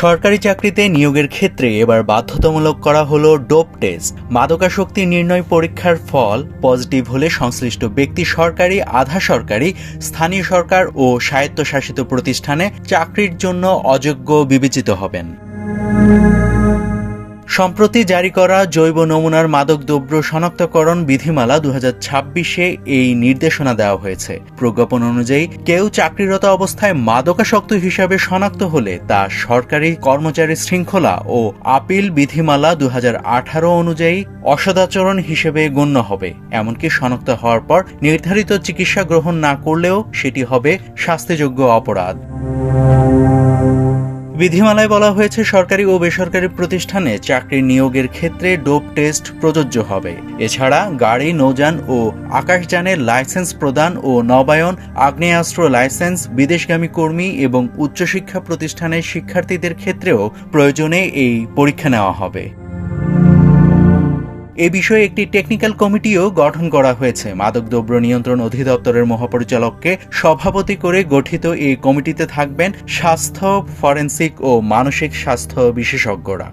সরকারি চাকরিতে নিয়োগের ক্ষেত্রে এবার বাধ্যতামূলক করা হলো ডোপ টেস্ট। মাদকাসক্তি নির্ণয় পরীক্ষার ফল পজিটিভ হলে সংশ্লিষ্ট ব্যক্তি সরকারি, আধা সরকারি, স্থানীয় সরকার ও স্বায়ত্তশাসিত প্রতিষ্ঠানে চাকরির জন্য অযোগ্য বিবেচিত হবেন। সম্প্রতি জারি করা জৈব নমুনার মাদকদ্রব্য শনাক্তকরণ বিধিমালা 2026-এ এই নির্দেশনা দেওয়া হয়েছে। প্রজ্ঞাপন অনুযায়ী কেউ চাকরিরত অবস্থায় মাদকাসক্ত হিসাবে শনাক্ত হলে তা সরকারি কর্মচারী শৃঙ্খলা ও আপিল বিধিমালা 2018 অনুযায়ী অসদাচরণ হিসেবে গণ্য হবে। এমনকি শনাক্ত হওয়ার পর নির্ধারিত চিকিৎসা গ্রহণ না করলেও সেটি হবে শাস্তিযোগ্য অপরাধ। বিধিমালায় বলা হয়েছে, সরকারি ও বেসরকারি প্রতিষ্ঠানে চাকরি নিয়োগের ক্ষেত্রে ডোপ টেস্ট প্রযোজ্য হবে। এছাড়া গাড়ি, নৌযান ও আকাশযানের লাইসেন্স প্রদান ও নবায়ন, আগ্নেয়াস্ত্র লাইসেন্স, বিদেশগামী কর্মী এবং উচ্চশিক্ষা প্রতিষ্ঠানের শিক্ষার্থীদের ক্ষেত্রেও প্রয়োজনে এই পরীক্ষা নেওয়া হবে। এ বিষয়ে একটি টেকনিক্যাল কমিটিও গঠন করা হয়েছে। মাদকদ্রব্য নিয়ন্ত্রণ অধিদপ্তরের মহাপরিচালককে সভাপতি করে গঠিত এই কমিটিতে থাকবেন স্বাস্থ্য, ফরেনসিক ও মানসিক স্বাস্থ্য বিশেষজ্ঞরা।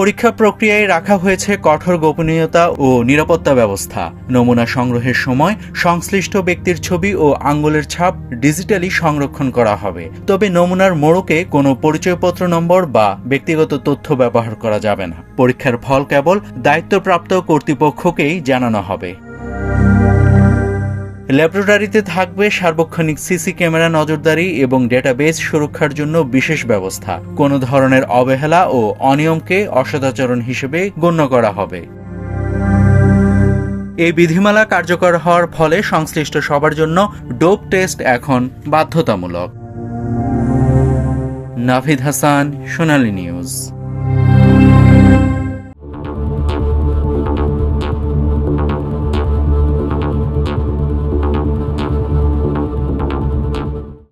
পরীক্ষা প্রক্রিয়ায় রাখা হয়েছে কঠোর গোপনীয়তা ও নিরাপত্তা ব্যবস্থা। নমুনা সংগ্রহের সময় সংশ্লিষ্ট ব্যক্তির ছবি ও আঙ্গুলের ছাপ ডিজিটালি সংরক্ষণ করা হবে। তবে নমুনার মোড়কে কোনো পরিচয়পত্র নম্বর বা ব্যক্তিগত তথ্য ব্যবহার করা যাবে না। পরীক্ষার ফল কেবল দায়িত্বপ্রাপ্ত কর্তৃপক্ষকেই জানানো হবে। ল্যাবরেটরিতে থাকবে সার্বক্ষণিক সিসি ক্যামেরা নজরদারি এবং ডেটাবেস সুরক্ষার জন্য বিশেষ ব্যবস্থা। কোনো ধরনের অবহেলা ও অনিয়মকে অসদাচরণ হিসেবে গণ্য করা হবে। এই বিধিমালা কার্যকর হওয়ার ফলে সংশ্লিষ্ট সবার জন্য ডোপ টেস্ট এখন বাধ্যতামূলক। নাভিদ হাসান, সোনালী নিউজ।